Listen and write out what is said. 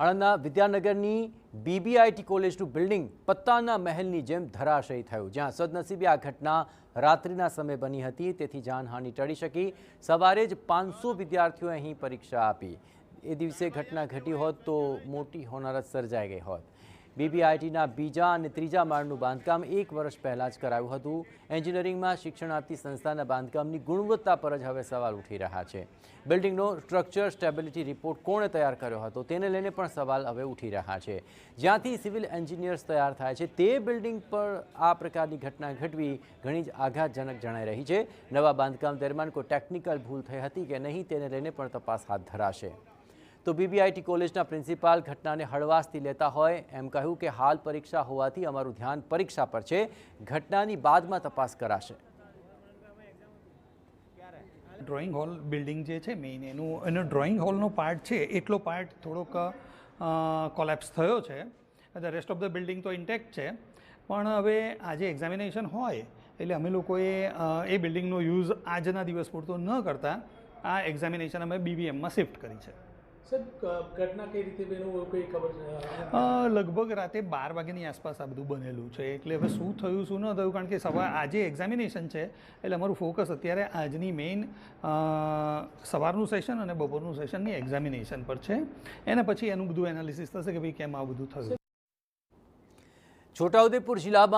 આણંદના વિદ્યાનગરની બીબીઆઈટી કોલેજનું બિલ્ડિંગ પત્તાના મહેલની જેમ ધરાશયી થયું, જ્યાં સદનસીબે આ ઘટના રાત્રિના સમયે બની હતી, તેથી જાનહાનિ ટળી શકી। સવારે જ 500 વિદ્યાર્થીઓએ અહીં પરીક્ષા આપી। એ દિવસે ઘટના ઘટી હોત તો મોટી હોનારત સર્જાઈ ગઈ હોત। બીબીઆઈટીના બીજા અને ત્રીજા માળનું બાંધકામ 1 વર્ષ પહેલાં જ કરાયું હતું। એન્જિનિયરિંગમાં શિક્ષણ આપતી સંસ્થાના બાંધકામની ગુણવત્તા પર જ હવે સવાલ ઉઠી રહ્યા છે। બિલ્ડિંગનો સ્ટ્રક્ચર સ્ટેબિલિટી રિપોર્ટ કોણે તૈયાર કર્યો હતો તેને લઈને પણ સવાલ હવે ઉઠી રહ્યા છે। જ્યાંથી સિવિલ એન્જિનિયર્સ તૈયાર થાય છે તે બિલ્ડિંગ પર આ પ્રકારની ઘટના ઘટવી ઘણી જ આઘાતજનક જણાઈ રહી છે। નવા બાંધકામ દરમિયાન કોઈ ટેકનિકલ ભૂલ થઈ હતી કે નહીં તેને લઈને પણ તપાસ હાથ ધરાશે। તો બીબીઆઈટી કોલેજના પ્રિન્સિપાલ ઘટનાને હળવાશથી લેતા હોય એમ કહ્યું કે હાલ પરીક્ષા હોવાથી અમારું ધ્યાન પરીક્ષા પર છે, ઘટનાની બાદમાં તપાસ કરાશે। ડ્રોઈંગ હોલ બિલ્ડિંગ જે છે મેઇન એનો ડ્રોઈંગ હોલનો પાર્ટ છે એટલો પાર્ટ થોડોક કોલેપ્સ થયો છે। The rest of the building તો ઇન્ટેક્ટ છે, પણ હવે આજે એક્ઝામિનેશન હોય એટલે અમે લોકોએ એ બિલ્ડિંગનો યુઝ આજના દિવસ પૂરતો ન કરતા આ એક્ઝામિનેશન અમે બીબીએમમાં શિફ્ટ કરી છે। ઘટના કઈ રીતે બન્યું કોઈ ખબર છે? લગભગ રાતે 12 વાગ્યાની આસપાસ આ બધું બનેલું છે, એટલે હવે શું થયું શું ન થયું, કારણ કે આજે એક્ઝામિનેશન છે એટલે અમારું ફોકસ અત્યારે આજની મેઇન સવારનું સેશન અને બપોરનું સેશનની એક્ઝામિનેશન પર છે। એના પછી એનું બધું એનાલિસિસ થશે કે ભાઈ કેમ આ બધું થયું। છોટાઉદેપુર જિલ્લામાં